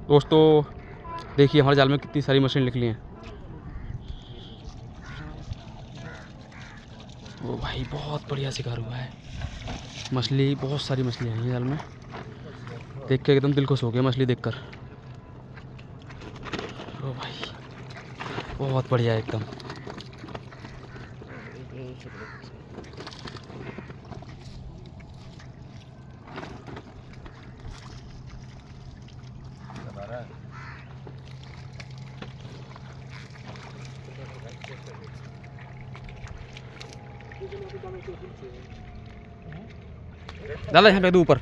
दोस्तों देखिए हमारे जाल में कितनी सारी मछली निकली हैं। ओ भाई बहुत बढ़िया शिकार हुआ है। मछली, बहुत सारी मछलियाँ हैं जाल में। देख के एकदम दिल खुश हो गया मछली देखकर। ओ भाई बहुत बढ़िया एकदम। डाला यहाँ पे ऊपर।